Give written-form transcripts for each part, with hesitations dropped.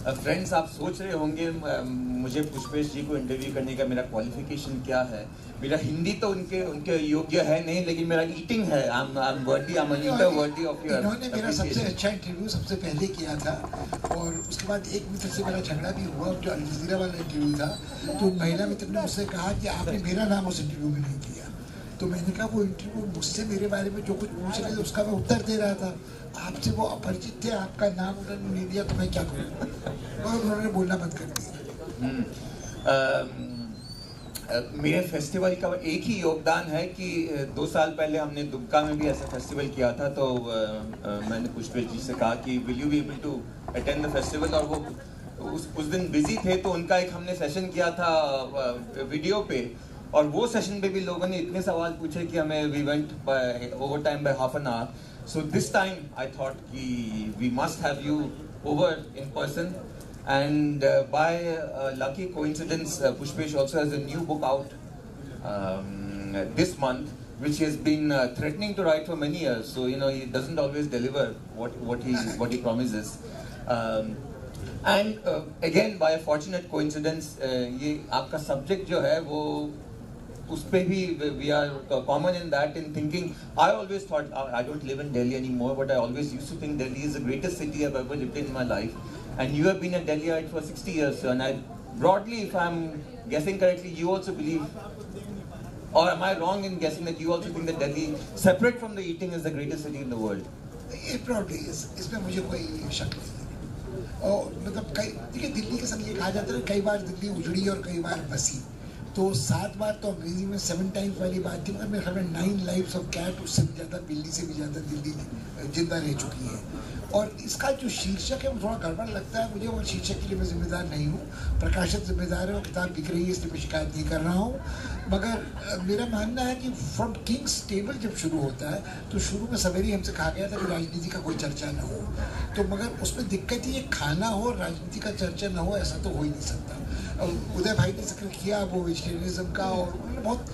Friends आप सोच रहे होंगे मुझे पुष्पेश जी को इंटरव्यू करने का मेरा क्वालिफिकेशन क्या है। मेरा हिंदी तो उनके योग्य है नहीं, लेकिन मेरा ईटिंग है। I am worthy, I am an eater worthy of your. इन्होंने मेरा सबसे अच्छा इंटरव्यू सबसे पहले किया था, और उसके बाद एक मित्र से मेरा झगड़ा भी हुआ जो अल जज़ीरा वाला इंटरव्यू था। तो महिला मित्र ने मुझसे कहा कि आपने मेरा नाम उस इंटरव्यू में नहीं दिया। तो मैंने कहा वो इंटरव्यू मुझसे मेरे बारे में जो कुछ पूछ रहे थे उसका मैं उत्तर दे रहा था, आपसे वो अपरिचित थे, आपका नाम उन्होंने नहीं दिया, तो मैं क्या करूँ। और उन्होंने बोलना बंद कर दिया। मेरे फेस्टिवल का एक ही योगदान है कि 2 साल पहले हमने दुमका में भी ऐसा फेस्टिवल किया था। तो मैंने पुष्पेश जी से कहा कि will you be able to attend the festival, और वो उस दिन बिजी थे। तो उनका एक हमने सेशन किया था वीडियो पे, और वो सेशन पे भी लोगों ने इतने सवाल पूछे कि हमें we went by over time by half an hour. So this time I thought कि we must have you over in person, and by lucky coincidence Pushpesh also has a new book out this month, which he has been threatening to write for many years. So you know, he doesn't always deliver what he promises. And again by a fortunate coincidence, ये आपका subject जो है वो उस पे भी we are common in that, in thinking. I always thought, I don't live in Delhi anymore, but I always used to think Delhi is the greatest city I've ever lived in my life. And you have been a Delhiite for 60 years, so, and I broadly, if I'm guessing correctly, you also believe, or am I wrong in guessing that you also think that Delhi, separate from the eating, is the greatest city in the world? ये broadly इसमें मुझे कोई शक नहीं है। और मतलब कई, देखिए दिल्ली के संग ये कहा जाता है कई बार दिल्ली उजड़ी और कई बार बसी। तो 7 बार तो अंग्रेजी में 7 टाइम्स वाली बात थी, मगर मेरे ख्याल में 9 लाइव्स ऑफ कैट, उससे भी ज़्यादा बिल्ली से भी ज़्यादा दिल्ली जिंदा रह चुकी है। और इसका जो शीर्षक है वो थोड़ा गड़बड़ लगता है मुझे, और शीर्षक के लिए मैं जिम्मेदार नहीं हूँ, प्रकाशक जिम्मेदार है, और किताब बिक रही है इसलिए मैं शिकायत नहीं कर रहा हूँ। मगर मेरा मानना है कि फ्रॉम किंग्स टेबल जब शुरू होता है तो शुरू में सवेरे हमसे कहा गया था कि राजनीति का कोई चर्चा न हो, तो मगर उसमें दिक्कत ही है खाना हो और राजनीति का चर्चा न हो, ऐसा तो हो ही नहीं सकता। उदय भाई ने जिक्र किया वो वेजिटेरियनिज्म का, और उन्होंने बहुत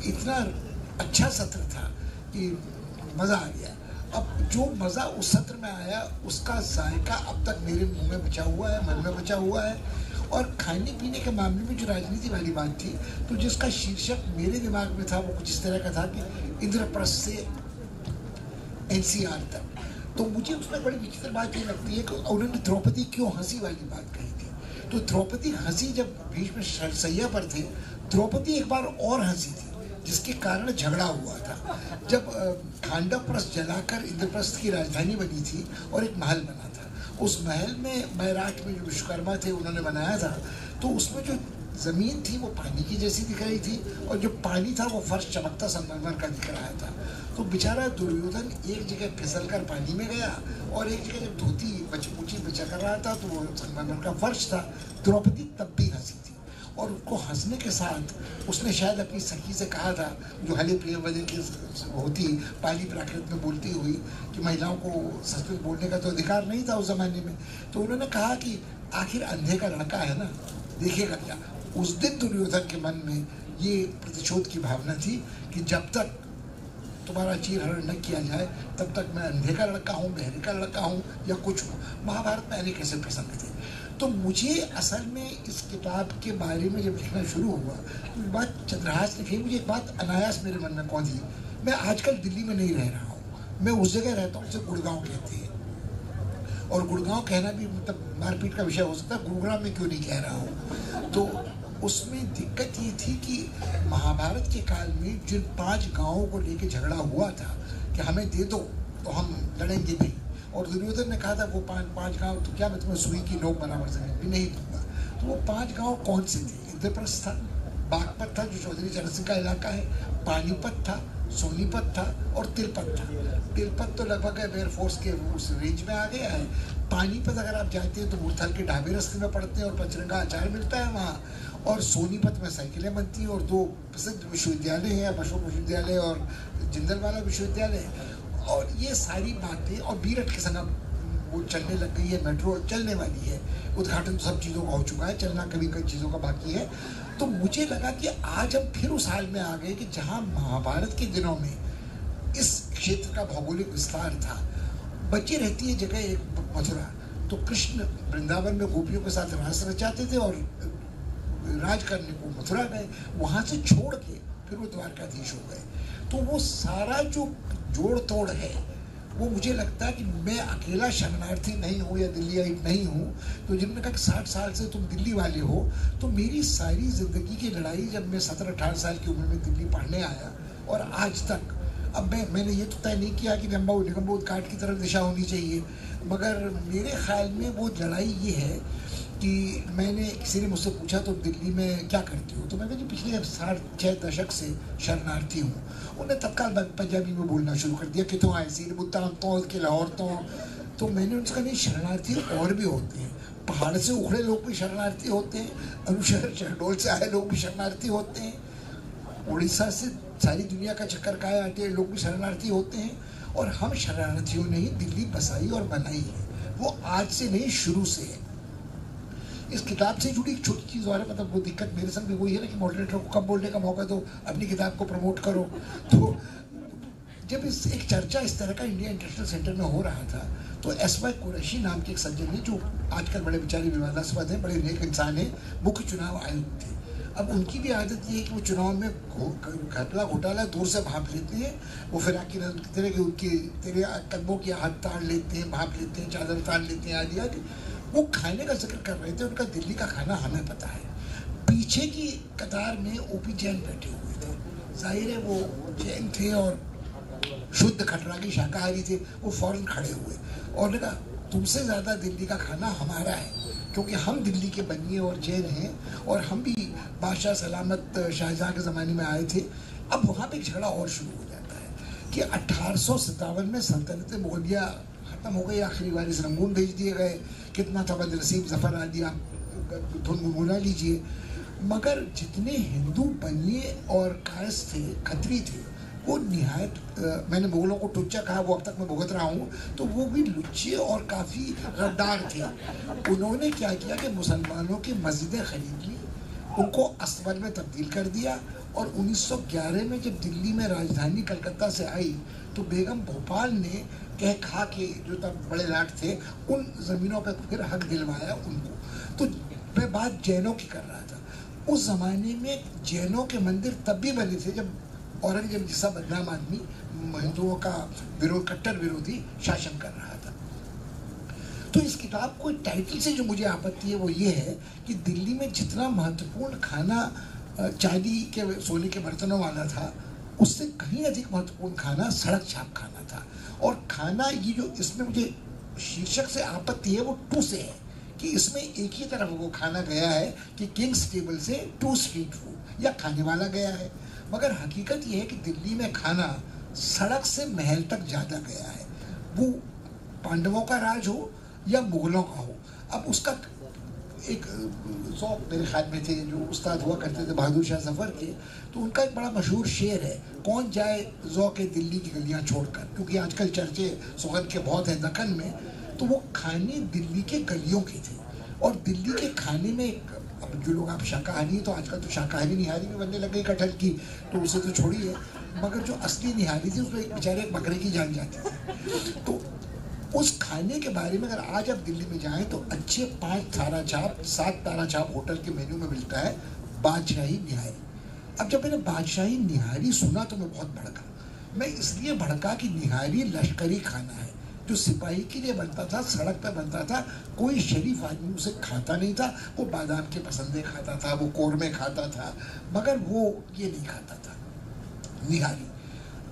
इतना अच्छा सत्र था कि मज़ा आ गया। अब जो मज़ा उस सत्र में आया उसका जायका अब तक मेरे मुंह में बचा हुआ है, मन में बचा हुआ है। और खाने पीने के मामले में जो राजनीति वाली बात थी, तो जिसका शीर्षक मेरे दिमाग में था वो कुछ इस तरह का था कि इंद्रप्रस्थ से NCR तक। तो मुझे उसमें बड़ी विचित्र बात ये लगती है कि उन्होंने द्रौपदी क्यों हंसी वाली बात कही थी। तो द्रौपदी हंसी जब भीष्म शैया पर थे, द्रौपदी एक बार और हंसी थी जिसके कारण झगड़ा हुआ था। जब खांडवप्रस्थ जलाकर इंद्रप्रस्थ की राजधानी बनी थी और एक महल बना था, उस महल में बैराट में जो विश्वकर्मा थे उन्होंने बनाया था, तो उसमें जो ज़मीन थी वो पानी की जैसी दिख रही थी, और जो पानी था वो फर्श चमकता संगमरमर का दिख रहा था। तो बेचारा दुर्योधन एक जगह फिसल कर पानी में गया, और एक जगह जब धोती ऊँची बचा कर रहा था तो वो संगमरमर का फर्श था। द्रौपदी तब भी हंसी थी, और उसको हंसने के साथ उसने शायद अपनी सखी से कहा था, जो हले प्रियवदन की होती पाली प्राकृत में बोलती हुई, कि महिलाओं को संस्कृत बोलने का तो अधिकार नहीं था उस ज़माने में। तो उन्होंने कहा कि आखिर अंधे का लड़का है ना, देखिएगा क्या। उस दिन दुर्योधन के मन में ये प्रतिशोध की भावना थी कि जब तक तुम्हारा चीरहरण न किया जाए तब तक मैं अंधे का लड़का हूँ, बहरे का लड़का हूँ, या कुछ हूँ। महाभारत में अनेक ऐसे प्रसंग थे। तो मुझे असल में इस किताब के बारे में जब लिखना शुरू हुआ तो बात चंद्रहास ने कही, मुझे एक बात अनायास मेरे मन में कौन सी, मैं आजकल दिल्ली में नहीं रह रहा हूँ, मैं उस जगह रहता हूँ उसे गुड़गांव कहते हैं। और गुड़गांव कहना भी मतलब मारपीट का विषय हो सकता है, गुरुग्राम में क्यों नहीं कह रहा हूँ। तो उसमें दिक्कत ये थी कि महाभारत के काल में जिन 5 गाँवों को लेकर झगड़ा हुआ था कि हमें दे दो तो हम लड़ेंगे नहीं, और दुर्योधन ने कहा था वो 5 गाँव तो क्या मैं तुम्हें सुई की नोक बराबर से भी नहीं दूंगा। तो वो 5 गाँव कौन से थे? इंद्रप्रस्थ था, बागपत था जो चौधरी चरण सिंह का इलाका है, पानीपत था, सोनीपत था, और तिलपत था। तिलपत तो लगभग एयरफोर्स के उस रेंज में आ गया है। पानीपत अगर आप जाते हैं तो मुरथल के ढाबे रस्ते में पड़ते हैं और पंचरंगा अचार मिलता है वहाँ। और सोनीपत में साइकिलें बनती हैं, और 2 प्रसिद्ध विश्वविद्यालय हैं, अशोक विश्वविद्यालय और जिंदलवाला विश्वविद्यालय। और ये सारी बातें, और बीरठ के संग वो चलने लग गई है, मेट्रो चलने वाली है, उद्घाटन सब चीज़ों का हो चुका है, चलना कभी कई चीज़ों का बाकी है। तो मुझे लगा कि आज हम फिर उस हाल में आ गए कि जहाँ महाभारत के दिनों में इस क्षेत्र का भौगोलिक विस्तार था, बची रहती है जगह एक मथुरा। तो कृष्ण वृंदावन में गोपियों के साथ रास रचाते थे और राज करने को मथुरा गए, वहाँ से छोड़ के फिर वो द्वारकाधीश हो गए। तो वो सारा जो जोड़ तोड़ है वो मुझे लगता है कि मैं अकेला शरणार्थी नहीं हूँ या दिल्लीइट नहीं हूँ। तो जिन्होंने कहा कि 60 साल से तुम दिल्ली वाले हो, तो मेरी सारी ज़िंदगी की लड़ाई जब मैं 17-18 साल की उम्र में दिल्ली पढ़ने आया और आज तक, अब मैंने ये तो तय नहीं किया कि निगम्बोध घाट की तरफ दिशा होनी चाहिए, मगर मेरे ख्याल में वो लड़ाई ये है कि मैंने, किसी ने मुझसे पूछा तो दिल्ली में क्या करती हो, तो मैं कहा पिछले 6 दशक से शरणार्थी हूँ। उन्हें तत्काल पंजाबी में बोलना शुरू कर दिया कि तो ऐसी बुद्धा तो के लाहौर तो मैंने उनसे कहा नहीं, शरणार्थी और भी होते हैं, पहाड़ से उखड़े लोग भी शरणार्थी होते हैं, अनुशहर शहडोल से आए लोग भी शरणार्थी होते हैं, उड़ीसा से सारी दुनिया का चक्कर खाए आते हैं लोग भी शरणार्थी होते हैं। और हम शरणार्थियों ने ही दिल्ली बसाई और बनाई है, वो आज से नहीं शुरू से है। इस किताब से जुड़ी एक छोटी चीज़ और है, मतलब वो दिक्कत मेरे संग भी वही है ना कि मॉडरेटर को कब बोलने का मौका दो, अपनी किताब को प्रमोट करो। तो जब इस एक चर्चा इस तरह का इंडिया इंटरनेशनल सेंटर में हो रहा था, तो एस.वाई. कुरैशी नाम के एक सज्जन ने, जो आजकल बड़े बेचारे विवादास्पद हैं, बड़े नेक इंसान हैं, मुख्य चुनाव आयुक्त थे। अब उनकी भी आदत ये है कि वो चुनाव में घपला घोटाला दूर से भाप लेते हैं, वो फिर आके तरह के उनके तेरे कदमों के हाथ ताड़ लेते हैं, भाप लेते हैं, चादर ताड़ लेते हैं आदि आदि। वो खाने का जिक्र कर रहे थे, उनका दिल्ली का खाना हमें पता है। पीछे की कतार में ओपी जैन बैठे हुए थे, जाहिर है वो जैन थे और शुद्ध खटरागी शाकाहारी थे, वो फौरन खड़े हुए और ने कहा तुमसे ज़्यादा दिल्ली का खाना हमारा है, क्योंकि हम दिल्ली के बनिए और जैन हैं और हम भी बादशाह सलामत शाहजहाँ के ज़माने में आए थे। अब वहाँ पे एक झगड़ा और शुरू हो जाता है कि 1857 में सल्तनत मुगलिया खत्म हो गई, आखिरी वारिस रंगून भेज दिए गए, कितना था बदनसीब जफ़र आदि आप धुन गुनगुना लीजिए। मगर जितने हिंदू बनिए और कायस थे, खत्री थे, वो निहायत, मैंने मुगलों को टुच्चा कहा, वो अब तक मैं भुगत रहा हूँ, तो वो भी लुच्चे और काफ़ी गद्दार थे। उन्होंने क्या किया कि मुसलमानों की मस्जिदें खरीद ली, उनको अस्तबल में तब्दील कर दिया, और 1911 में जब दिल्ली में राजधानी कलकत्ता से आई तो बेगम भोपाल ने कह खा के, जो तब बड़े लाट थे, उन ज़मीनों पर फिर हक दिलवाया उनको। तो मैं बात जैनों की कर रहा था, उस ज़माने में जैनों के मंदिर तब भी बने थे जब औरंगजेब जैसा बदनाम आदमी हिंदुओं का विरोध, कट्टर विरोधी शासन कर रहा था। तो इस किताब को टाइटल से जो मुझे आपत्ति है वो ये है कि दिल्ली में जितना महत्वपूर्ण खाना चांदी के सोने के बर्तनों वाला था, उससे कहीं अधिक महत्वपूर्ण खाना सड़क छाप खाना था। और खाना, ये जो इसमें मुझे शीर्षक से आपत्ति है वो टू से है कि इसमें एक ही तरफ वो खाना गया है कि किंग्स टेबल से टू स्ट्रीट फूड, या खाने वाला गया है। मगर हकीकत ये है कि दिल्ली में खाना सड़क से महल तक ज़्यादा गया है, वो पांडवों का राज हो या मुगलों का हो। अब उसका एक ज़ौक़ मेरे ख्याल में थे, जो उस्ताद हुआ करते थे बहादुर शाह ज़फ़र के, तो उनका एक बड़ा मशहूर शेर है, कौन जाए ज़ौक़ दिल्ली की गलियां छोड़कर, क्योंकि आजकल चर्चे सुगंध के बहुत हैं दक्कन में। तो वो खाने दिल्ली के गलियों के थे, और दिल्ली के खाने में अब जो लोग, आप शाकाहारी, तो आजकल तो शाकाहारी निहारी भी बनने लग गई कटहल की, तो उसे तो छोड़िए, मगर जो असली निहारी थी उसमें बेचारे एक बकरे की जान जाती थी। तो उस खाने के बारे में अगर आज आप दिल्ली में जाएं तो अच्छे 5 तारा छाप 7 तारा छाप होटल के मेन्यू में मिलता है बादशाही निहारी। अब जब मैंने बादशाही निहारी सुना तो मैं बहुत भड़का। मैं इसलिए भड़का कि निहारी लश्करी खाना है, जो सिपाही के लिए बनता था, सड़क पर बनता था, कोई शरीफ आदमी उसे खाता नहीं था। वो बादाम के पसंदे खाता था, वो कौरमे खाता था, मगर वो ये नहीं खाता था निहारी।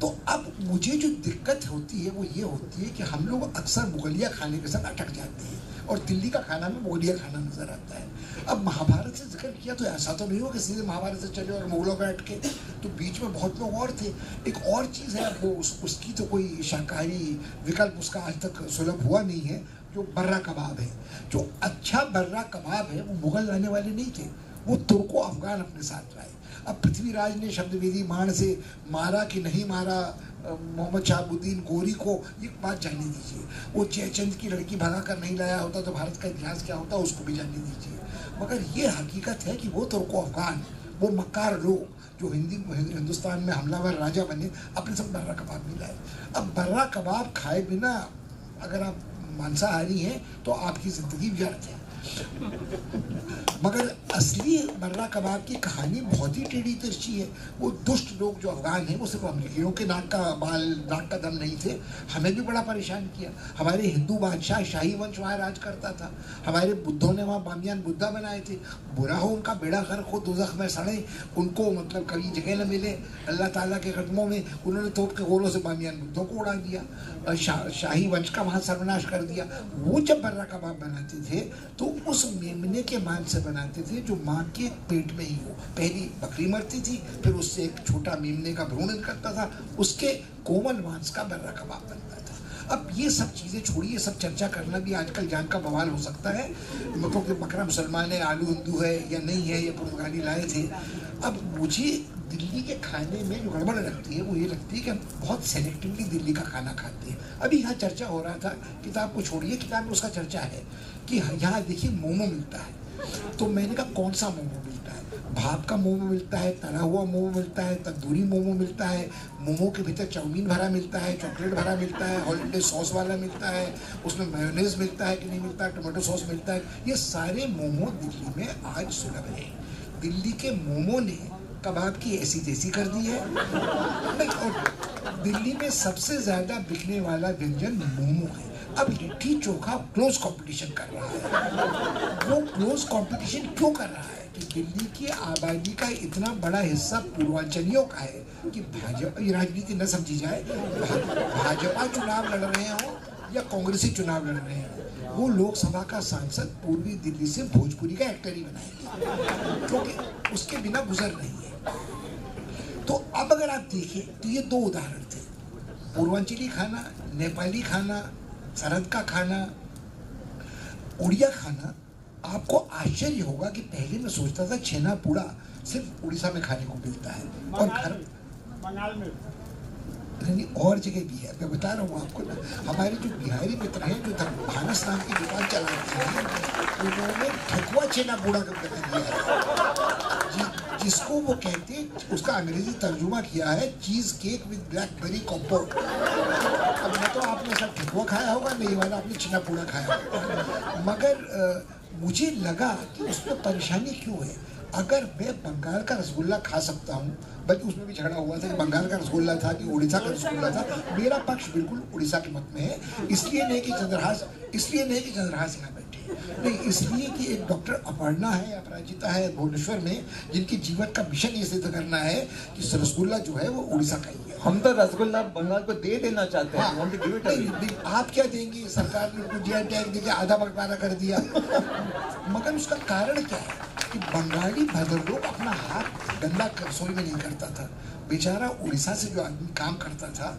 तो अब मुझे जो दिक्कत होती है वो ये होती है कि हम लोग अक्सर मुगलिया खाने के साथ अटक जाते हैं, और दिल्ली का खाना में मुगलिया खाना नज़र आता है। अब महाभारत से जिक्र किया तो ऐसा तो नहीं हो कि सीधे महाभारत से चले और मुगलों पे अटके, तो बीच में बहुत लोग और थे। एक और चीज़ है, वो उसकी तो कोई शाकाहारी विकल्प उसका आज तक सुलभ हुआ नहीं है, जो बर्रा कबाब है। जो अच्छा बर्रा कबाब है वो मुगल लाने वाले नहीं थे, वो तुर्को अफगान अपने साथ लाए। अब पृथ्वीराज ने शब्दवेदी मान से मारा कि नहीं मारा मोहम्मद शहाबुद्दीन गोरी को, ये बात जानने दीजिए। वो जयचंद की लड़की भगा कर नहीं लाया होता तो भारत का इतिहास क्या होता, उसको भी जानने दीजिए। मगर ये हकीकत है कि वो तुर्को अफगान, वो मक्कार लोग जो हिंदुस्तान में हमलावर राजा बने, अपने सब बर्रा कबाब नहीं लाए। अब बर्रा कबाब खाए बिना अगर आप मांसाहारी हैं तो आपकी ज़िंदगी व्यर्थ है। मगर असली मर्रा कबाब की कहानी बहुत ही टेढ़ी तिरछी है। वो दुष्ट लोग जो अफगान हैं, वो सिर्फ अमरीकियों के नाक का दम नहीं थे, हमें भी बड़ा परेशान किया। हमारे हिंदू बादशाह शाही वंश वहाँ राज करता था, हमारे बुद्धों ने वहाँ बामियान बुद्धा बनाए थे। बुरा हो उनका बेड़ा गर्क हो, दोज़ख में सड़े, उनको मतलब कभी जगह न मिले अल्लाह ताला के कदमों में, उन्होंने तोप के गोलों से बामियान बुद्धों को उड़ा दिया, शाही वंश का वहाँ सर्वनाश कर दिया। वो जब मर्रा कबाब बनाते थे तो उस मेमने के मांस से बनाते थे जो माँ के पेट में ही हो। पहली बकरी मरती थी, फिर उससे एक छोटा मेमने का भ्रूण निकलता था, उसके कोमल मांस का मर्रा कबाब बनता था। अब ये सब चीज़ें छोड़िए, ये सब चर्चा करना भी आजकल जान का बवाल हो सकता है। मतलब कि बकरा मुसलमान है, आलू हिंदू है या नहीं है, ये पुर्तगाली लाए थे। अब मुझे दिल्ली के खाने में जो गड़बड़ लगती है वो ये लगती है कि हम बहुत सेलेक्टिवली दिल्ली का खाना खाते हैं। अभी यहाँ चर्चा हो रहा था, किताब को छोड़िए, किताब में उसका चर्चा है कि यहाँ देखिए मोमो मिलता है। तो मैंने कहा कौन सा मोमो मिलता है? भाप का मोमो मिलता है, तला हुआ मोमो मिलता है, तंदूरी मोमो मिलता है, मोमो के भीतर चाउमीन भरा मिलता है, चॉकलेट भरा मिलता है, हॉलिडे सॉस वाला मिलता है, उसमें मेयोनेज मिलता है कि नहीं मिलता है, टमाटो सॉस मिलता है। ये सारे मोमो दिल्ली में आज सुलभ है। दिल्ली के मोमो ने कबाब की ऐसी तैसी कर दी है। और दिल्ली में सबसे ज़्यादा बिकने वाला व्यंजन मोमो है। अब लिट्टी चोखा क्लोज कंपटीशन कर रहा है। वो क्लोज कंपटीशन क्यों कर रहा है कि दिल्ली की आबादी का इतना बड़ा हिस्सा पूर्वांचलियों का है कि भाजपा, ये राजनीति न समझी जाए, भाजपा चुनाव लड़ रहे हो या कांग्रेसी चुनाव लड़ रहे हो, वो लोकसभा का सांसद पूर्वी दिल्ली से भोजपुरी का एक्टर ही बनाएंगे, क्योंकि उसके बिना गुजर नहीं है। तो अब अगर आप देखें तो ये दो उदाहरण थे, पूर्वांचली खाना, नेपाली खाना, सरहद का खाना, उड़िया खाना। आपको आश्चर्य होगा कि पहले मैं सोचता था छेना पूड़ा सिर्फ उड़ीसा में खाने को मिलता है और घर बंगाल में नहीं और जगह भी है। मैं बता रहा हूँ आपको ना, हमारे जो बिहारी मित्र हैं जो भानस नाम की दुकान चलाते हैं, उन्होंने ठेकुआ छेना पूड़ा करके दिया है, जिसको वो कहते हैं, उसका अंग्रेजी तर्जुमा किया है चीज़ केक विद ब्लैकबेरी कंपोट। अब मैं तो आपने सब ठेकुआ खाया होगा, नहीं वाला आपने छेना पूड़ा खाया होगा। मगर मुझे लगा कि उसमें परेशानी क्यों है। अगर मैं बंगाल का रसगुल्ला खा सकता हूँ, बल्कि उसमें भी झगड़ा हुआ था कि बंगाल का रसगुल्ला था कि उड़ीसा का रसगुल्ला था, मेरा पक्ष बिल्कुल उड़ीसा के मत में है। इसलिए नहीं कि चंद्रहास यहाँ बैठे, नहीं, इसलिए कि एक डॉक्टर अपर्णा है, अपराजिता है भुवनेश्वर में, जिनके जीवन का मिशन ये सिद्ध करना है कि रसगुल्ला जो है वो उड़ीसा का ही है। हम तो रसगुल्ला बंगाल को दे देना चाहते हैं। हाँ, नहीं, आप क्या देंगे? सरकार ने उनको जीआई टैग देके आधा बंटवारा कर दिया। मगर उसका कारण क्या है कि बंगाली भद्रलोक अपना हाथ गंदा रसोई में नहीं करता था। बेचारा उड़ीसा से जो आदमी काम करता था,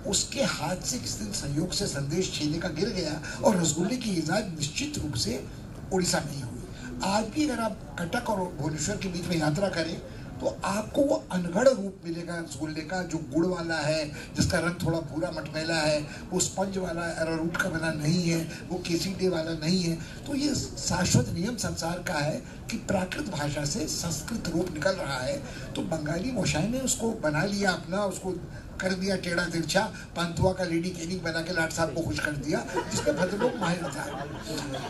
उसके हाथ से किस दिन संयोग से संदेश छीने का गिर गया और रसगुल्ले की इजाद निश्चित रूप से उड़ीसा में ही हुई। आज भी अगर आप कटक और भुवनेश्वर के बीच में यात्रा करें तो आपको वो अनगढ़ रूप मिलेगा रसगुल्ले का, जो गुड़ वाला है, जिसका रंग थोड़ा भूरा मटमैला है, वो स्पंज वाला अरारूट का बना नहीं है, वो केसीडे वाला नहीं है। तो ये शाश्वत नियम संसार का है कि प्राकृत भाषा से संस्कृत रूप निकल रहा है। तो बंगाली मोशाई ने उसको बना लिया अपना, उसको कर दिया टेढ़ा तिरछा, पांतुआ का लेडी केनिंग बना के लाट साहब को खुश कर दिया, जिसमें भद्रलोक माहिर था।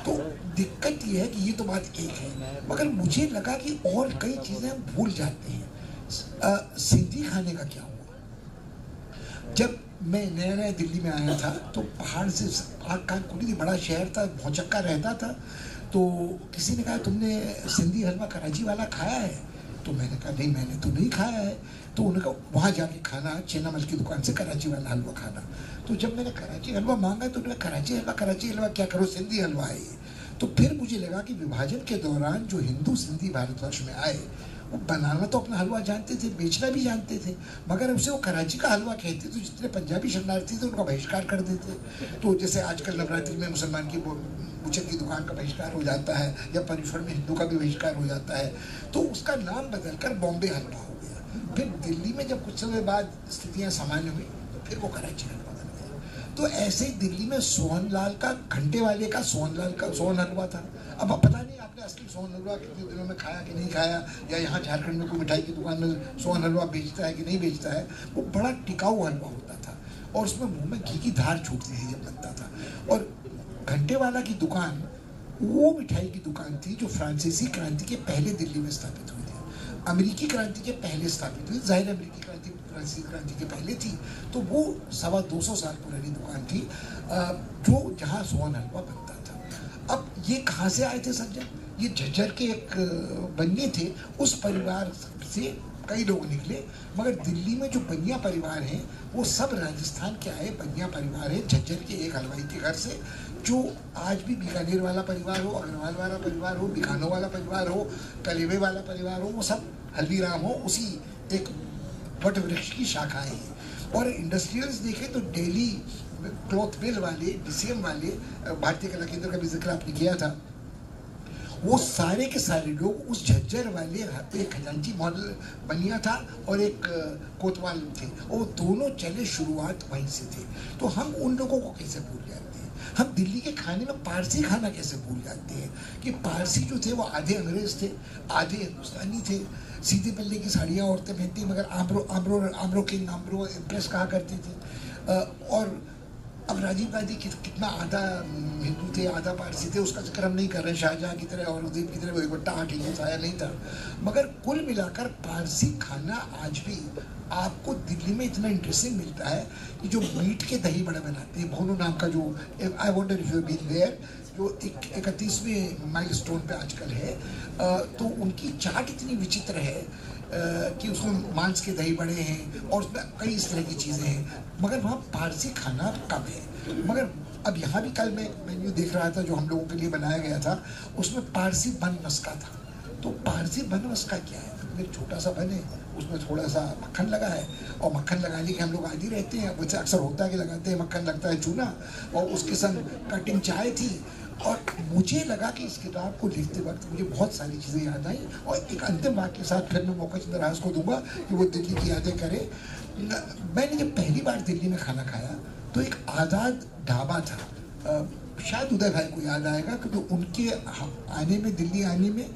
तो दिक्कत ये है कि ये तो बात एक है, मगर मुझे लगा कि और कई चीज़ें हम भूल जाते हैं। सिंधी खाने का क्या हुआ? जब मैं नया नया दिल्ली में आया था तो पहाड़ से आग कान खुली थी, बड़ा शहर था, भौचक्का रहता था। तो किसी ने कहा तुमने सिंधी हलवा कराची वाला खाया है? तो मैंने कहा नहीं, मैंने तो नहीं खाया है। तो उन्होंने कहा वहाँ जाके खाना, चेन्नामल की दुकान से कराची वाला हलवा खाना। तो जब मैंने कराची हलवा मांगा तो उन्होंने कराची हलवा क्या करो, सिंधी हलवा है ये। तो फिर मुझे लगा कि विभाजन के दौरान जो हिंदू सिंधी भारतवर्ष में आए, वो बनाना तो अपना हलवा जानते थे, बेचना भी जानते थे, मगर उसे वो कराची का हलवा कहते, तो जितने पंजाबी शरणार्थी थे उनका बहिष्कार कर देते। तो जैसे आजकल नवरात्रि में मुसलमान की बुचर की दुकान का बहिष्कार हो जाता है, या पर्युषण में हिंदू का भी बहिष्कार हो जाता है, तो उसका नाम बदलकर बॉम्बे हलवा हो गया। फिर दिल्ली में जब कुछ समय बाद स्थितियाँ सामान्य हुई तो फिर वो कराची हलवा बन गया। तो ऐसे ही दिल्ली में सोहनलाल का, घंटे वाले का सोहन हलवा था। अब पता नहीं आपने असली सोहन हलवा कितने दिनों में खाया कि नहीं खाया, या यहाँ झारखंड में कोई मिठाई की दुकान में सोहन हलवा बेचता है कि नहीं बेचता है। वो बड़ा टिकाऊ हलवा होता था और उसमें मुंह में घी की धार छूटती थी जब बनता था। और घंटे वाला की दुकान वो मिठाई की दुकान थी जो फ्रांसीसी क्रांति के पहले दिल्ली में स्थापित हुई थी, अमेरिकी क्रांति के पहले स्थापित हुई। जाहिर अमेरिकी क्रांति फ्रांसीसी क्रांति के पहले थी, तो वो 250 साल पुरानी दुकान थी जो जहाँ सोहन हलवा बनता था। अब ये कहाँ से आए थे सज्जन? ये झज्जर के एक बनिए थे, उस परिवार से कई लोग निकले, मगर दिल्ली में जो बनिया परिवार हैं वो सब राजस्थान के आए बनिया परिवार है, झज्जर के एक हलवाई के घर से, जो आज भी बीकानेर वाला परिवार हो, अग्रवाल वाला परिवार हो, बिकानो वाला परिवार हो, कलेवे वाला परिवार हो, वो सब हल्दीराम हो उसी एक वट वृक्ष की शाखाएं हैं। और इंडस्ट्रियल्स देखें तो दिल्ली क्लॉथ मिल वाले, डीसीएम वाले, भारतीय कला केंद्र का भी जिक्र आपने किया था, वो सारे के सारे लोग उस झज्जर वाले, एक खजांची मॉडल बनिया था और एक कोतवाल थे, और दोनों चले शुरुआत वहीं से थे। तो हम उन लोगों को कैसे भूल जाते हैं? हम दिल्ली के खाने में पारसी खाना कैसे भूल जाते हैं कि पारसी जो थे वो आधे अंग्रेज थे, आधे हिंदुस्तानी थे। सीधे पल्ले की साड़ियाँ औरतें पहनती, मगर आम्रो किंग, आम्रो इम्प्रेस कहा करते थे। और अब राजीव गांधी कितना आधा हिंदू थे, आधा पारसी थे, उसका जिक्र हम नहीं कर रहे। शाहजहां की तरह, औरंगजेब की तरह वो एक बट्टा आठ इंच आया नहीं था। मगर कुल मिलाकर पारसी खाना आज भी आपको दिल्ली में इतना इंटरेस्टिंग मिलता है कि जो मीट के दही बड़े बनाते हैं, भोनू नाम का, जो I wonder if you have been there, जो 31वें माइलस्टोन पे आजकल है, तो उनकी चाट इतनी विचित्र है कि उसमें मांस के दही बड़े हैं और उसमें कई इस तरह की चीज़ें हैं, मगर वहाँ पारसी खाना कम है। मगर अब यहाँ भी कल मैं मेन्यू देख रहा था जो हम लोगों के लिए बनाया गया था, उसमें पारसी बन मस्का था। तो पारसी बन मस्का क्या है? एक छोटा सा बन है, उसमें थोड़ा सा मक्खन लगा है, और मक्खन लगाने के हम लोग आदी रहते हैं, वैसे अक्सर होता है कि लगाते हैं, मक्खन लगता है चूना, और उसके संग कटिंग चाय थी। और मुझे लगा कि इस किताब को लिखते वक्त मुझे बहुत सारी चीज़ें याद आई, और एक अंतिम वाक्य के साथ फिर मैं मौका चंद्रहास को दूंगा कि वो दिल्ली की यादें करे। मैंने जब पहली बार दिल्ली में खाना खाया तो एक आज़ाद ढाबा था, शायद उदय भाई को याद आएगा, क्योंकि उनके आने में, दिल्ली आने में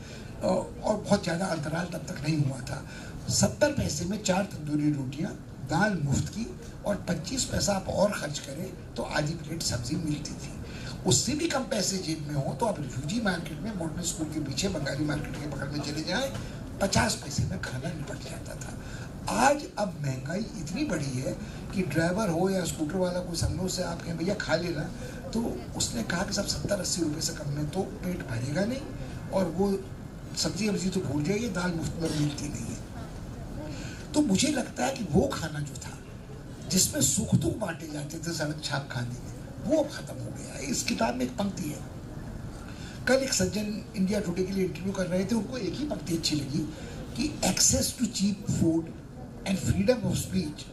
और बहुत ज़्यादा अंतराल तब तक नहीं हुआ था। 70 पैसे में 4 तंदूरी रोटियाँ, दाल मुफ्त की, और 25 पैसा आप और खर्च करें तो आधी प्लेट सब्जी मिलती थी। उससे भी कम पैसे जेब में हो तो आप रिफ्यूजी मार्केट में, मॉडर्न स्कूल के पीछे बंगाली मार्केट के बगल में चले जाएं, 50 पैसे में खाना निपट जाता था। आज अब महंगाई इतनी बड़ी है कि ड्राइवर हो या स्कूटर वाला कोई संगों से आप कहें भैया खा लेना, तो उसने कहा कि सब 70-80 रुपये से कम में तो पेट भरेगा नहीं, और वो सब्जी वब्जी तो भूल जाइए, दाल मुफ्त में मिलती नहीं है। तो मुझे लगता है कि वो खाना जो था जिसमें सुख दुख बांटे जाते थे सड़क छाप खाने में, वो अब खत्म हो गया है। इस किताब में एक पंक्ति है, कल एक सज्जन इंडिया टुडे के लिए इंटरव्यू कर रहे थे, उनको एक ही पंक्ति अच्छी लगी कि access to cheap food and freedom of speech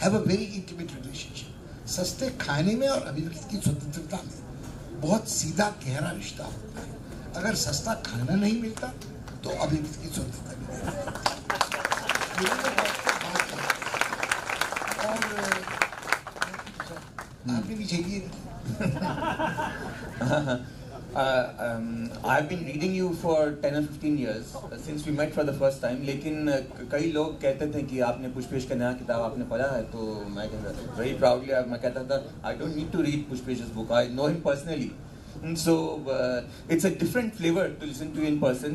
have a very intimate relationship. सस्ते खाने में और अभिव्यक्ति की स्वतंत्रता में बहुत सीधा गहरा रिश्ता होता है। अगर सस्ता खाना नहीं मिलता तो अभिव्यक्ति की स्वतंत्रता भी नहीं मिलती। और आपने भी चाहिए I've been reading you for 10 or 15 years since we met for the first time. लेकिन कई लोग कहते थे कि आपने पुष्पेश का नया किताब आपने पढ़ा है, तो मैं कहता था very proudly, मैं कहता था I don't need to read Pushpesh's book, I know him personally. And so it's a different flavor to listen to in person.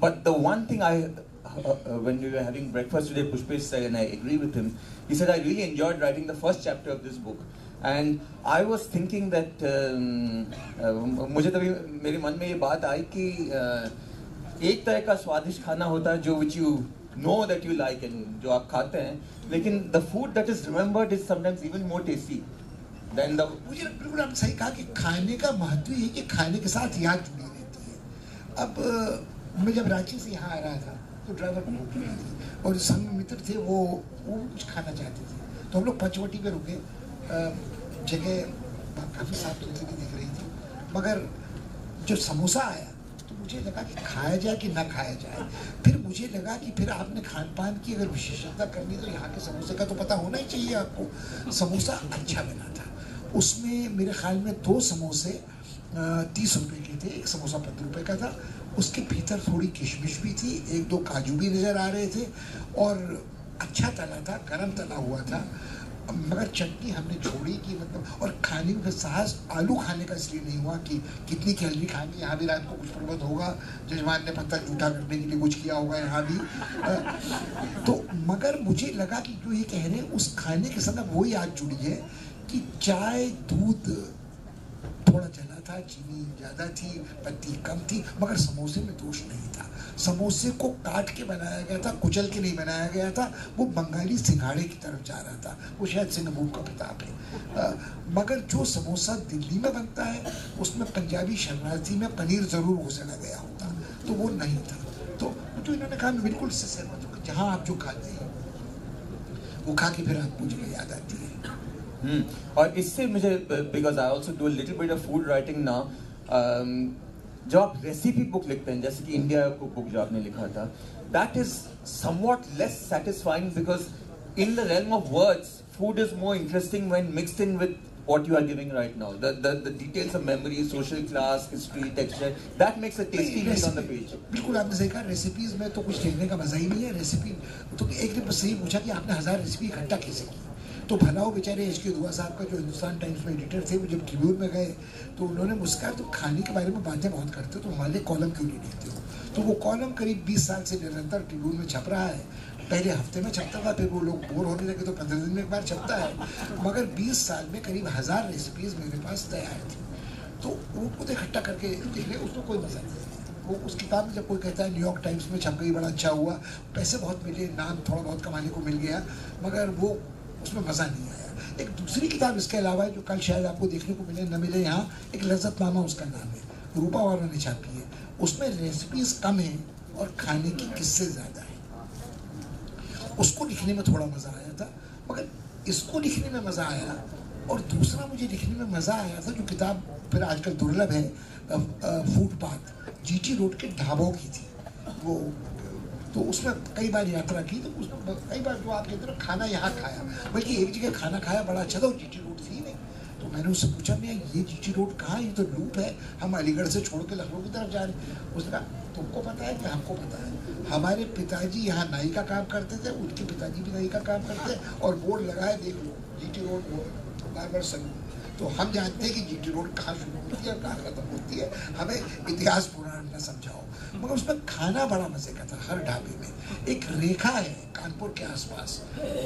But the one thing when we were having breakfast today, Pushpesh said, and I agree with him, he said, I really enjoyed writing the first chapter of this book. And I was thinking that मुझे तभी मेरे मन में ये बात आई कि एक तरह का स्वादिष्ट खाना होता है जो which you know that you like and जो आप खाते हैं, लेकिन the food that is remembered is sometimes even more tasty than the. मुझे बिल्कुल आपने सही कहा कि खाने का महत्व ये है कि खाने के साथ याद जुड़ी रहती है। अब मैं जब रांची से यहाँ आ रहा था तो ड्राइवर को भूख लगी थी, और संग मित्र थे वो कुछ खाना चाहते थे, तो हम लोग पंचवटी पे रुके। जगह काफ़ी साफ सुथरी दिख रही थी, मगर जो समोसा आया तो मुझे लगा कि खाया जाए कि ना खाया जाए। फिर मुझे लगा कि फिर आपने खान पान की अगर विशेषता करनी तो यहाँ के समोसे का तो पता होना ही चाहिए आपको। समोसा अच्छा बना था, उसमें मेरे ख्याल में 2 समोसे 30 रुपये के थे, एक समोसा 15 रुपये का था। उसके भीतर थोड़ी किशमिश भी थी, 1-2 काजू भी नज़र आ रहे थे, और अच्छा तला था, गरम तला हुआ था। मगर चटनी हमने छोड़ी कि मतलब, और खाने में साहस आलू खाने का इसलिए नहीं हुआ कि कितनी कैलोरी खाएंगे, यहाँ भी रात को कुछ प्रबंध होगा, जजमान ने पत्ता जूठा करने के लिए कुछ किया होगा यहाँ भी। तो मगर मुझे लगा कि जो ये कह रहे हैं उस खाने के साथ वो याद जुड़ी है कि चाय दूध थोड़ा जला था, चीनी ज़्यादा थी, पत्ती कम थी, मगर समोसे में दोष नहीं था। समोसे को काट के बनाया गया था, कुचल के नहीं बनाया गया था। वो बंगाली सिंघाड़े की तरफ जा रहा था, वो शायद सिंगापुर का किताब है। मगर जो समोसा दिल्ली में बनता है उसमें पंजाबी शरणार्थी में पनीर ज़रूर घुसेड़ा गया होता, तो वो नहीं था। तो इन्होंने कहा मैं बिल्कुल इससे सहमत हूँ, जहाँ आप जो खाते हैं वो खा के फिर आपको मुझे याद आती है। और इससे मुझे, because I also do little bit of food writing now, जब आप रेसिपी बुक लिखते हैं, जैसे कि इंडिया कुक बुक जो आपने लिखा था, that is somewhat less satisfying because in the realm of words, food is more interesting when mixed in with what you are giving right now. The details of memory, social class, history, texture, that makes a tasty meal on the page. बिल्कुल आपने सही कहा, recipes में तो कुछ लिखने का मजा ही नहीं है। रेसिपी तो एक ने सही पूछा कि आपने 1000 रेसिपी इकट्ठा कैसे की, तो भला वो बेचारे HK दुआ साहब का जो हिंदुस्तान टाइम्स में एडिटर थे, वो जब ट्रिब्यून में गए तो उन्होंने मुझसे तो खाने के बारे में बातें बहुत करते हो, तो हमारे कॉलम क्यों नहीं लिखते हो। तो वो कॉलम करीब 20 साल से निरंतर ट्रिब्यून में छप रहा है। पहले हफ्ते में छपता था, फिर वो लोग बोर होने लगे तो 15 दिन में एक बार छपता है। मगर 20 साल में करीब 1000 रेसिपीज मेरे पास तैयार थी, तो वो खुद इकट्ठा करके लिख ले, उसमें कोई मजा नहीं है। वो उस किताब में जब कोई कहता है न्यूयॉर्क टाइम्स में छप गई, बड़ा अच्छा हुआ, पैसे बहुत मिले, नाम थोड़ा बहुत कमाने को मिल गया, मगर वो उसमें मज़ा नहीं आया। एक दूसरी किताब इसके अलावा है जो कल शायद आपको देखने को मिले न मिले यहाँ, एक लज्जतनामा उसका नाम है, रूपा वाला ने छापी है। उसमें रेसिपीज कम है और खाने की किस्से ज़्यादा है। उसको लिखने में थोड़ा मज़ा आया था, मगर इसको लिखने में मज़ा आया। और दूसरा मुझे लिखने में मज़ा आया था, जो किताब फिर आजकल दुर्लभ है, फुटपाथ, GT रोड के ढाबों की थी वो। तो उसमें कई बार यात्रा की, तो उसमें कई बार जो आप कहते हो खाना यहाँ खाया, बल्कि एक जगह खाना खाया बड़ा अच्छा था, वो GT रोड थी नहीं। तो मैंने उससे पूछा, मैं ये GT रोड कहाँ है, ये तो लूप है, हम अलीगढ़ से छोड़ के लखनऊ की तरफ जा रहे हैं। उसने कहा तुमको पता है कि हमको पता है, हमारे पिताजी यहाँ नाई का काम करते थे, उनके पिताजी भी नाई का काम करते हैं, और बोर्ड लगाए देख लो GT रोड बार सलून। तो हम जानते हैं कि GT रोड कहाँ शुरू होती है और कहाँ खत्म होती है, हमें इतिहास पुराण न समझाओ। मगर उसमें खाना बड़ा मजे का था। हर ढाबे में एक रेखा है कानपुर के आसपास,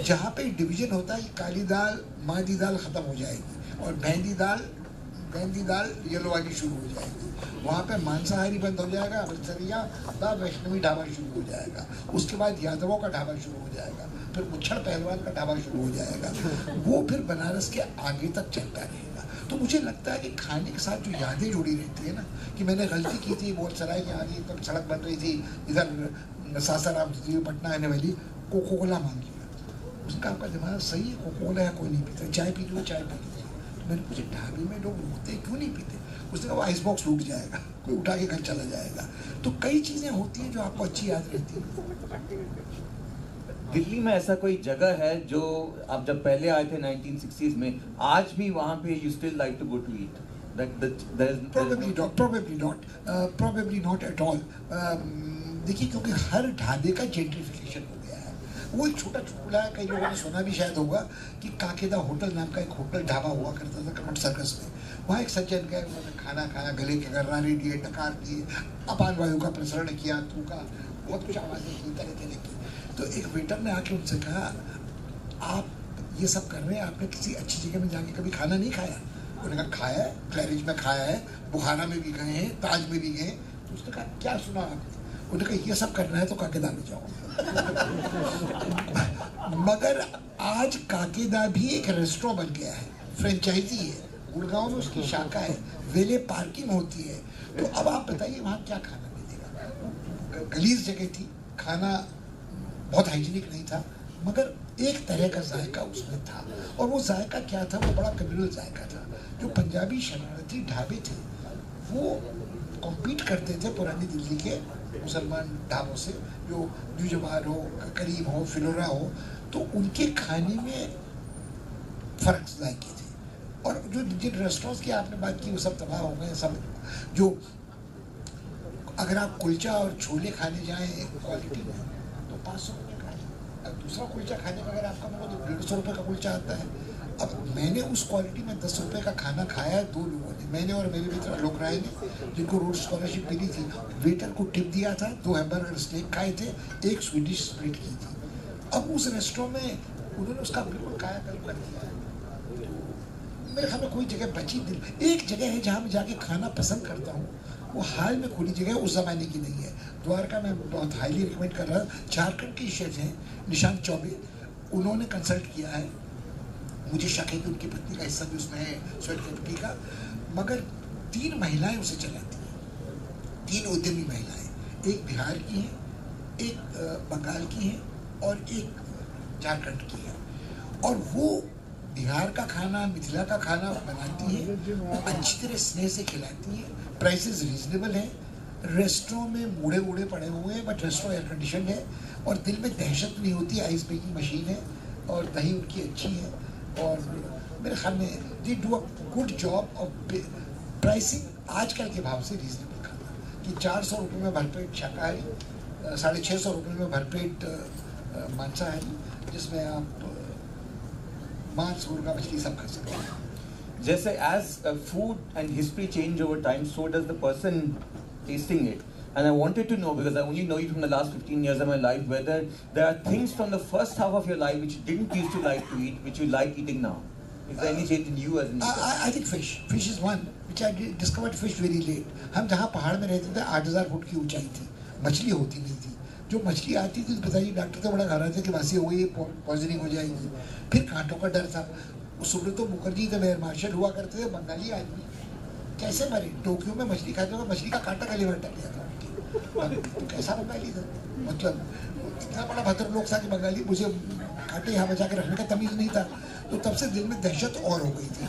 जहाँ पे डिवीजन होता है, काली दाल मादी दाल खत्म हो जाएगी और मेहंदी दाल येलो वाली शुरू हो जाएगी। वहाँ पे मांसाहारी बंद हो जाएगा, अमृतसरिया व वैष्णवी ढाबा शुरू हो जाएगा, उसके बाद यादवों का ढाबा शुरू हो जाएगा, फिर मुच्छड़ पहलवान का ढाबा शुरू हो जाएगा, वो फिर बनारस के आगे तक चलता रहेगा। तो मुझे लगता है कि खाने के साथ जो यादें जुड़ी रहती है ना, कि मैंने गलती की थी, बोल सराय के आगे तक सड़क बन रही थी, इधर सासाराम से पटना आने वाली, कोको कोला मांग लिया। उसका आपका दिमाग सही है, कोको कोला या कोई नहीं पीता, चाय पी लो चाय पी लीजिए। मैंने पूछा ढाबे में लोग रुकते क्यों नहीं पीते, उसने कहा वो आइस बॉक्स टूट जाएगा, कोई उठा के घर चला जाएगा। तो कई चीज़ें होती हैं जो आपको अच्छी याद रहती हैं। दिल्ली में ऐसा कोई जगह है जो आप जब पहले आए थे 1960s में, आज भी वहाँ पे you still like to go to eat? Probably not at all. देखिए, क्योंकि हर ढाबे का जेंट्रिफिकेशन हो गया है। वो एक छोटा चुटकुला है, कई लोगों ने सुना भी शायद होगा, कि काकेदा होटल नाम का एक होटल ढाबा हुआ करता था कनॉट सर्कस में। वहाँ एक सज्जन गए, उन्होंने खाना खाया, गले के गर्रारे दिए, डकार दिए, अपान वायु का प्रसरण किया, थूका, बहुत कुछ आवाज़ें की, तरह तरह की। तो एक वेटर ने आके उनसे कहा, आप ये सब कर रहे हैं, आपने किसी अच्छी जगह में जाके कभी खाना नहीं खाया? उन्होंने कहा खाया है, क्लैरिज में खाया है, बुखारा में भी गए हैं, ताज में भी गए। तो उसने कहा क्या सुना आपने? उन्होंने कहा ये सब करना है तो काकेदा में जाओ। मगर आज काकेदा भी एक रेस्टोरेंट बन गया है, फ्रेंचाइजी है, गुड़गांव में उसकी शाखा है, वेले पार्किंग होती है। तो अब आप बताइए वहाँ क्या खाना मिलेगा? गलीज जगह थी, खाना बहुत हाइजीनिक नहीं था, मगर एक तरह का जायका उसमें था। और वो जायका क्या था? वो बड़ा कम्युनल जायका था। जो पंजाबी शरणार्थी ढाबे थे वो कॉम्पीट करते थे पुरानी दिल्ली के मुसलमान ढाबों से, जो न्यू जवाहर हो, करीम हो, फिलोरा हो। तो उनके खाने में फ़र्क जायके थे। और जो जिन रेस्टोरेंट्स की आपने बात की वो सब तबाह हो गए। सब जो अगर आप कुलचा और छोले खाने जाएँ क्वालिटी में, तो 500 रुपये का दूसरा कुलचा खाने का अगर आपका मन हो तो 150 रुपये का कुलचा आता है। अब मैंने उस क्वालिटी में 10 रुपये का खाना खाया है 2 लोगों ने, मैंने और मेरे मित्र आलोक राय ने, जिनको रोड स्कॉलरशिप मिली थी। वेटर को टिप दिया था, 2 हैमबर्गर स्टेक खाए थे, 1 स्वीडिश स्प्लिट की थी। अब उस रेस्टोरेंट में उन्होंने उसका बिल्कुल कायाकल्प कर दिया है। तो मेरे ख्याल में कोई जगह बची दिल, एक जगह है जहाँ मैं जाके खाना पसंद करता हूँ, वो हाल में खुली जगह, उस ज़माने की नहीं है। द्वारका में बहुत हाईली रिकमेंड कर रहा हूँ। झारखंड के शेफ हैं निशांत चौबे, उन्होंने कंसल्ट किया है। मुझे शक है कि उनकी पत्नी का हिस्सा भी उसमें है स्वेट फैक्ट्री का, मगर 3 महिलाएं उसे चलाती हैं, 3 उद्यमी महिलाएं, एक बिहार की है, एक बंगाल की है और एक झारखंड की है। और वो बिहार का खाना, मिथिला का खाना बनाती है, अच्छी तरह स्नेह से खिलाती है, प्राइसेस रीजनेबल हैं। रेस्टोरेंट में बूढ़े बूढ़े पड़े हुए हैं, बट रेस्टोरेंट एयर कंडीशन है और दिल में दहशत नहीं होती। आइस मेकिंग मशीन है और दही उनकी अच्छी है और मेरे ख्याल में they do a good job of pricing आजकल के भाव से रीजनेबल खाना, कि 400 रुपये में भरपेट शाकाहारी, 650 रुपये में भरपेट मांसाहारी, जिसमें आप मांस, मुर्गा, मछली सब खा सकते हैं। जैसे as food and history change over time, so does the person tasting it. And I wanted to know, because I only know you from the last 15 years of my life, whether there are things from the first half of your life which you didn't used to like to eat, which you like eating now. Is there any change in you as an eater? I think fish. Fish is one which I discovered fish very late. हम जहाँ पहाड़ में रहते थे 8000 foot की ऊंचाई थी, मछली होती नहीं थी। जो मछली आती थी तो बताइए डॉक्टर तो बड़ा घबरा थे कि वासी हो गई, पॉइजनिंग हो जाएगी। फिर कांटों का डर था। सुब्रतो मुखर्जी जब एयर मार्शल हुआ करते थे, बंगाली आदमी, कैसे मरे? टोक्यो में मछली खाते हुए मछली का कांटा गले में टक गया था। तो कैसा बंगाली था, मतलब इतना बड़ा भद्र लोग था कि बंगाली, मुझे कांटे यहाँ बचा के रखने का तमीज़ नहीं था। तो तब से दिल में दहशत और हो गई थी।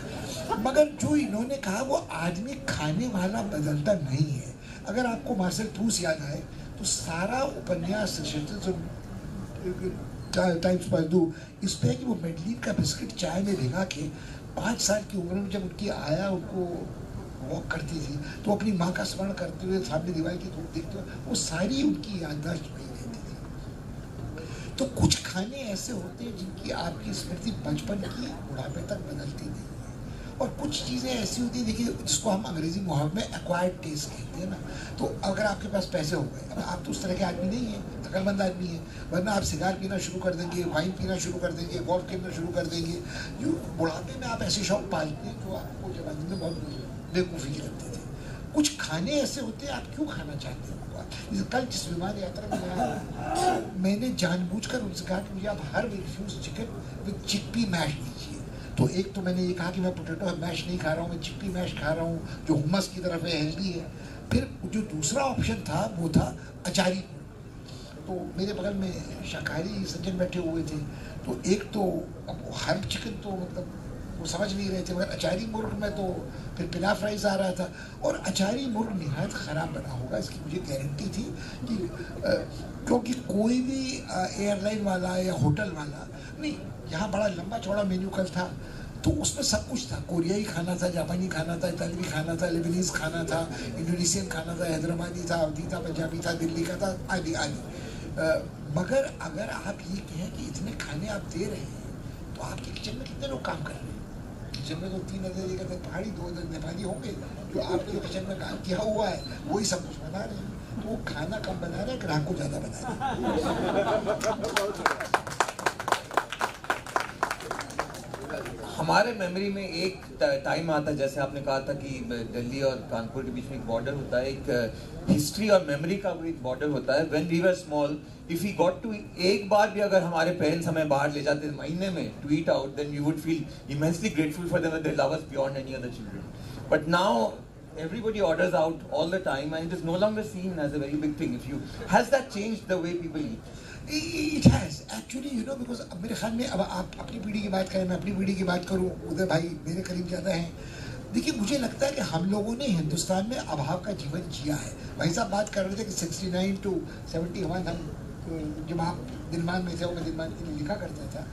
मगर जो इन्होंने कहा, वो आदमी खाने वाला बदलता नहीं है। अगर आपको मार्शल प्रूस याद आए तो सारा उपन्यास टाइम्स पढ़ दूँ इस पे कि वो मेडलिन का बिस्किट चाय में भिगा के 5 साल की उम्र में जब उनकी आया उनको वॉक करती थी तो अपनी माँ का स्मरण करते हुए सामने दीवार की धूप देखते हुए वो सारी उनकी याददाश्त बनी रहती थी। तो कुछ खाने ऐसे होते हैं जिनकी आपकी स्मृति बचपन की बुढ़ापे तक बदलती नहीं है, और कुछ चीज़ें ऐसी होती हैं, देखिए, जिसको हम अंग्रेजी मुहावरे में एक्वायर्ड टेस्ट कहते हैं ना। तो अगर आपके पास पैसे हो गए, अब आप तो उस तरह के आदमी नहीं हैं, अकलमंद आदमी है, वरना आप सिगार पीना शुरू कर देंगे, वाइन पीना शुरू कर देंगे, गोल्फ खेलना शुरू कर देंगे। जो बुढ़ापे में आप ऐसे शौक पालते हैं जो आपको जवानी में बहुत बेवकूफ़ी लगते थे। कुछ खाने ऐसे होते हैं, आप क्यों खाना चाहते हैं? कल जिस विमान यात्रा में गया, मैंने जानबूझकर उनसे कहा कि मुझे आप हर रिफ्यूज चिकन विद चिकपी मैश दीजिए। तो एक तो मैंने ये कहा कि मैं पोटैटो मैश नहीं खा रहा हूँ, मैं चिकपी मैश खा रहा हूँ जो हुमस की तरफ है, हेल्दी है। फिर जो दूसरा ऑप्शन था वो था अचारी। तो मेरे बगल में शाकाहारी सज्जन बैठे हुए थे, तो एक तो अब हर चिकन तो मतलब वो समझ नहीं रहे थे, मगर अचारी मुर्ग में तो फिर पिलाफ राइस आ रहा था। और अचारी मुर्ग निहायत ख़राब बना होगा, इसकी मुझे गारंटी थी कि क्योंकि कोई भी एयरलाइन वाला या होटल वाला नहीं, यहाँ बड़ा लंबा चौड़ा मेन्यू कल था, तो उसमें सब कुछ था। कोरियाई खाना था, जापानी खाना था, इतालवी खाना था, लेबनीज़ खाना था, इंडोनेशियन खाना था, हैदराबादी था, अवधी था, पंजाबी था, दिल्ली का था, आदि आदि। मगर अगर आप ये कहें कि इतने खाने आप दे रहे हैं, तो आपके किचन में कितने लोग काम कर रहे हैं? किचन में तो 3 अदर एक पहाड़ी, 2 अदर नेपाली होंगे जो आपके किचन में काम किया हुआ है, वही सब कुछ बना रहे हैं। तो वो खाना कम बना रहे हैं, ग्राहक को ज़्यादा बना रहे हैं। हमारे मेमोरी में एक टाइम आता है, जैसे आपने कहा था कि दिल्ली और कानपुर के बीच में एक बॉर्डर होता है, एक हिस्ट्री और मेमोरी का वो एक बॉर्डर होता है। When we were small, if we got to, एक बार भी अगर हमारे पेरेंट्स हमें बाहर ले जाते महीने में to eat out, then you would feel immensely grateful for them, they love us beyond any other children. But now everybody orders out all the time and it is no longer seen as a very big thing. If you, has that changed the way people eat? It has actually, you know, because अब मेरे ख्याल में, अब आप अपनी पीढ़ी की बात करें, मैं अपनी पीढ़ी की बात करूँ, उदय भाई मेरे करीब ज़्यादा हैं। देखिए, मुझे लगता है कि हम लोगों ने हिंदुस्तान में अभाव का जीवन जिया है। भाई साहब बात कर रहे थे कि 69 to 71 हम जब आप दिनमान में थे और मैं दिनमान के लिए लिखा करता था,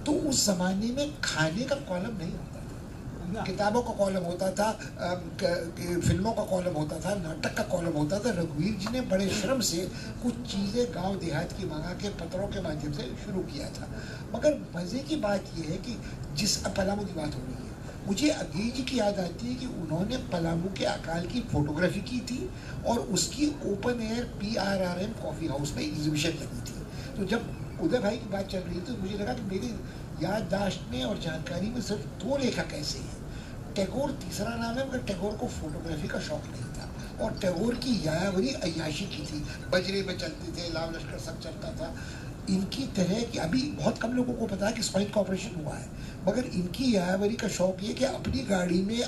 तो उस ज़माने में खाने का कॉलम नहीं होता था। किताबों का कॉलम होता था, फिल्मों का कॉलम होता था, नाटक का कॉलम होता था। रघुवीर जी ने बड़े श्रम से कुछ चीज़ें गांव देहात की मंगा के पत्रों के माध्यम से शुरू किया था। मगर मज़े की बात यह है कि जिस अब पलामू की बात हो रही है, मुझे अगेई जी की याद आती है कि उन्होंने पलामू के अकाल की फोटोग्राफी की थी और उसकी open air PRRM coffee house में एग्जीबिशन लगी थी। तो जब उदय भाई की बात चल रही थी तो मुझे लगा कि मेरी याददाश्त में और जानकारी में सिर्फ 2 लेखक ऐसे हैं। टैगोर तीसरा नाम है, मगर टैगोर को फोटोग्राफी का शौक नहीं था और टैगोर की यायावरी अय्याशी की थी। बजरे में चलते थे, लाव लश्कर सब चलता था। इनकी तरह कि अभी बहुत कम लोगों को पता है कि स्पाइन का ऑपरेशन हुआ है, मगर इनकी यायावरी का शौक ये कि अपनी गाड़ी में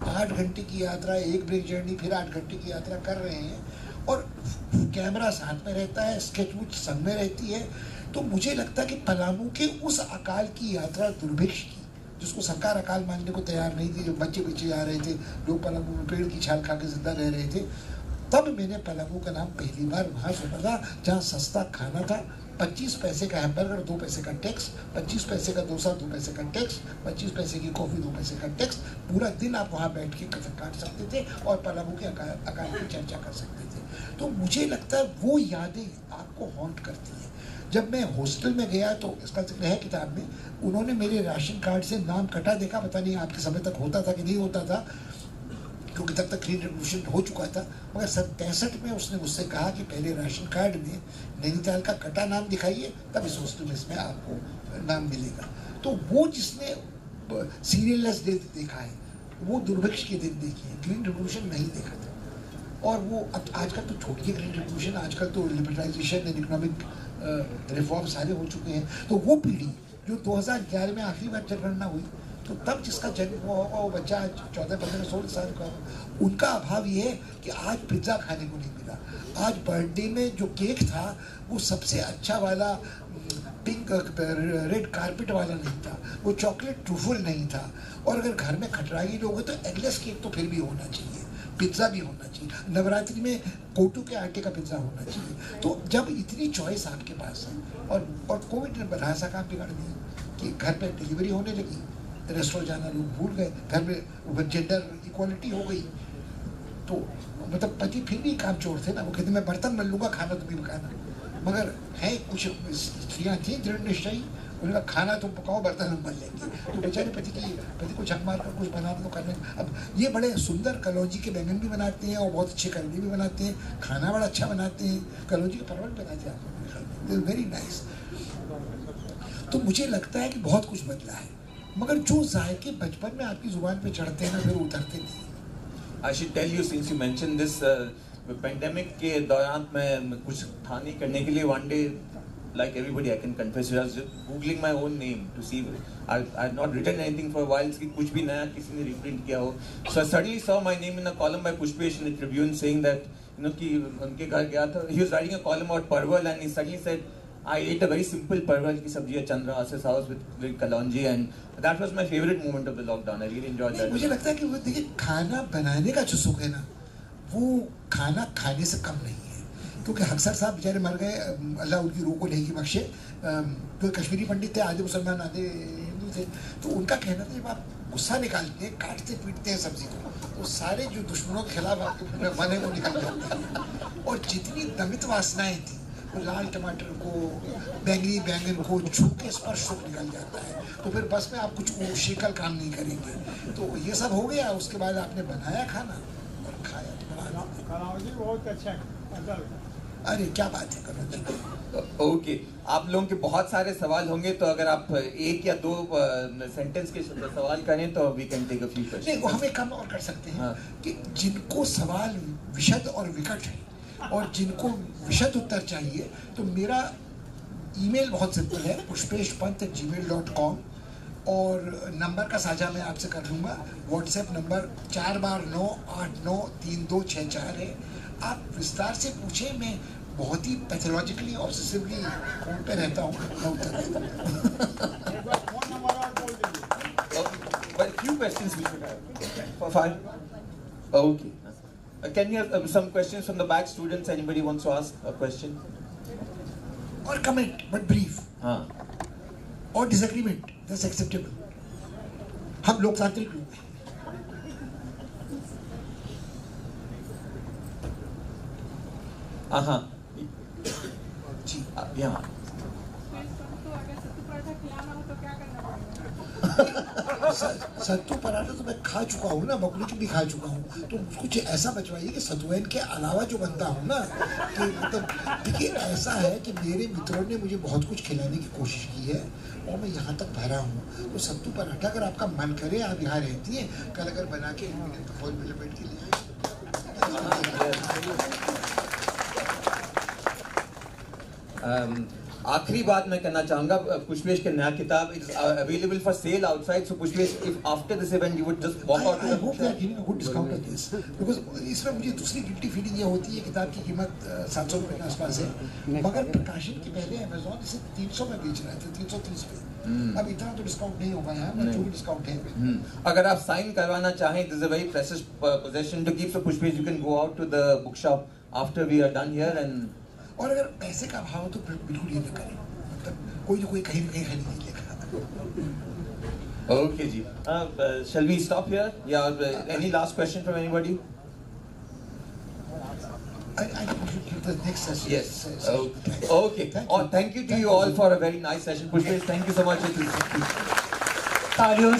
8 घंटे की यात्रा, 1 ब्रेक जर्नी, फिर 8 घंटे की यात्रा कर रहे हैं और कैमरा साथ में रहता है, स्केचबुक संग में रहती है। तो मुझे लगता है कि पलामू के उस अकाल की यात्रा दुर्भिक्ष की, जिसको सरकार अकाल मानने को तैयार नहीं थी, जो बच्चे बच्चे आ रहे थे, लोग पलामू में पेड़ की छाल खा के जिंदा रह रहे थे, तब मैंने पलामू का नाम पहली बार वहाँ सुना था, जहाँ सस्ता खाना था। 25 पैसे का हैमबर्गर, 2 पैसे का टैक्स, 25 पैसे का डोसा, 2 पैसे का टैक्स, 25 पैसे की कॉफ़ी, 2 पैसे का टैक्स। पूरा दिन आप वहाँ बैठ के कथक काट सकते थे और पलामू के अकाल की चर्चा कर सकते थे। तो मुझे लगता है वो यादें आपको हॉन्ट करती हैं। जब मैं हॉस्टल में गया तो इसका जिक्र है किताब में, उन्होंने मेरे राशन कार्ड से नाम कटा देखा, पता नहीं आपके समय तक होता था कि नहीं होता था, क्योंकि तब तक ग्रीन रेवोल्यूशन हो चुका था। मगर 63 में उसने मुझसे कहा कि पहले राशन कार्ड में नैनीताल का कटा नाम दिखाइए, तब इस हॉस्टल में इसमें आपको नाम मिलेगा। तो वो जिसने सीरियललेस डे देखा है, वो दुर्भिक्ष के दिन देखी है, ग्रीन रेवोल्यूशन नहीं देखा था। और वो अब आजकल तो छोड़िए ग्रीन रेवोल्यूशन, आजकल तो लिबरलाइजेशन एंड इकोनॉमिक रिफॉर्म सारे हो चुके हैं। तो वो पीढ़ी जो 2011 में आखिरी बार जनगणना हुई, तो तब जिसका जन्म हुआ होगा वो बच्चा आज 14, 15, 16 साल का होगा। उनका अभाव ये है कि आज पिज्ज़ा खाने को नहीं मिला। आज बर्थडे में जो केक था वो सबसे अच्छा वाला पिंक रेड कारपेट वाला नहीं था, वो चॉकलेट ट्रूफल नहीं था। और अगर घर में खटराई लोग हैं तो एगलेस केक तो फिर भी होना चाहिए, पिज्ज़ा भी होना चाहिए, नवरात्रि में कोटू के आटे का पिज्ज़ा होना चाहिए। तो जब इतनी चॉइस आपके पास है और कोविड ने बड़ा सा काम बिगाड़ दिया कि घर पे डिलीवरी होने लगी, रेस्टोरेंट जाना लोग भूल गए, घर में जेंडर इक्वालिटी हो गई। तो मतलब पति फिर भी काम चोर थे ना, वो कहते मैं बर्तन मल लूँगा, खाना तुम ही पकाना। मगर है कुछ स्त्रियाँ थी दृढ़ निश्चयी, उन्होंने कहा खाना तुम पकाओ, बर्तन हम मल लेंगे। तो बेचारे पति को झक मार कर कुछ बनाना तो करने। अब ये बड़े सुंदर कलौंजी के बैंगन भी बनाते हैं और बहुत अच्छे करेले भी बनाते हैं, खाना बड़ा अच्छा बनाते हैं, कलौंजी के परवल बनाते हैं, वेरी नाइस। तो मुझे लगता है कि बहुत कुछ बदला है, मगर जो जायके बचपन में आपकी जुबान पे चढ़ते हैं ना, फिर उतरते नहीं। I should tell you, since you mentioned this, pandemic के दौरान मैं कुछ था नहीं करने के लिए, one day, like everybody, I can confess, I was just googling my own name to see. I had not written anything for a while, कि कुछ भी नया किसी ने reprint किया हो. So I suddenly saw my name in a column by Pushpesh in the Tribune saying that, you know, कि उनके घर गया था. He was writing a column about parwal and he suddenly said, I ate a very simple parwal की सब्जी at Chandra As's house with kalonji, and that was my favorite moment of the lockdown. I really enjoyed that. मुझे लगता है कि वो देखिए खाना बनाने का जो सुख है ना, वो खाना खाने से कम नहीं है। क्योंकि हक्सर साहब बेचारे मर गए, अल्लाह उनकी रूह को नहीं बख्शे। तो कश्मीरी पंडित थे, आधे मुसलमान आधे हिंदू थे। तो उनका कहना था जब आप गुस्सा निकालते हैं, काटते पीटते हैं सब्जी को, तो सारे जो दुश्मनों के खिलाफ आपके मन है वो निकल जाते हैं। और जितनी दमित वासनाएं थी, लाल टमाटर को, बैंगनी बैंगन को छू के स्पर्श सुख निकल जाता है। तो फिर बस में आप कुछ शीकल काम नहीं करेंगे। तो ये सब हो गया, उसके बाद आपने बनाया खाना और खाया। बहुत अच्छा है। अरे क्या बात है करो। ओके, आप लोगों के बहुत सारे सवाल होंगे, तो अगर आप 1 या 2 सेंटेंस के सवाल करें तो we can take a few question. नहीं, हम एक काम और कर सकते हैं कि जिनको सवाल विशद और विकट है और जिनको विशद उत्तर चाहिए, तो मेरा ईमेल बहुत सिंपल है, pushpeshpant@gmail.com, और नंबर का साझा मैं आपसे कर लूँगा। व्हाट्सएप नंबर 429893264 है। आप विस्तार से पूछें, मैं बहुत ही पैथोलॉजिकली ऑब्सेसिवली फोन पे रहता हूँ, मैं उत्तर देता But few questions we should have. Fine. Okay. Can we have some questions from the back? Students, anybody wants to ask a question? और कमेंट बट ब्रीफ, हाँ. और डिसएग्रीमेंट दैट्स एक्सेप्टेबल। हम लोकतांत्रिक लोग हैं। हाँ जी यहाँ तो अगर सत्तू पराठा खिलाना हो तो क्या करना पड़ेगा? सत्तू पराठा तो मैं खा चुका हूँ ना, बकरी की भी खा चुका हूँ, तो कुछ ऐसा बचवाइए कि सत्तुएन के अलावा जो बनता हूँ ना, कि मतलब देखिए ऐसा है कि मेरे मित्रों ने मुझे बहुत कुछ खिलाने की कोशिश की है और मैं यहाँ तक भरा हूँ। तो सत्तू पराठा अगर आपका मन करे, आप यहाँ रहती हैं, कल अगर बना के फॉल में लपेट के लिए आखिरी बात मैं कहना चाहूंगा, पुष्पेश के नया किताब is available for sale outside, so Pushpesh if after this event you would just walk out I hope they are giving a good discount on this, because इसमें मुझे दूसरी गिल्टी फीलिंग ये होती है, किताब की कीमत 700 रुपये के आसपास है, मगर प्रकाशन के पहले अमेजोन इसे 300 में बेच रहे थे, 330 पे। अब इतना तो डिस्काउंट नहीं हो पाया है, जो भी डिस्काउंट है। अगर आप साइन करवाना चाहें, this is a very precious possession to keep, so Pushpesh you can go out to the book shop after we are done here and और अगर पैसे का अभाव हो तो बिल्कुल ये न करें, मतलब कोई ना कोई कहीं ना कहीं खरीद लेगा। Okay, ji. Shall we stop here? Yeah. Any last question from anybody? I think we should give the next session. Yes. Session. Okay. Thank you to you all for a very nice session. Pushpesh, thank you so much. तालियों से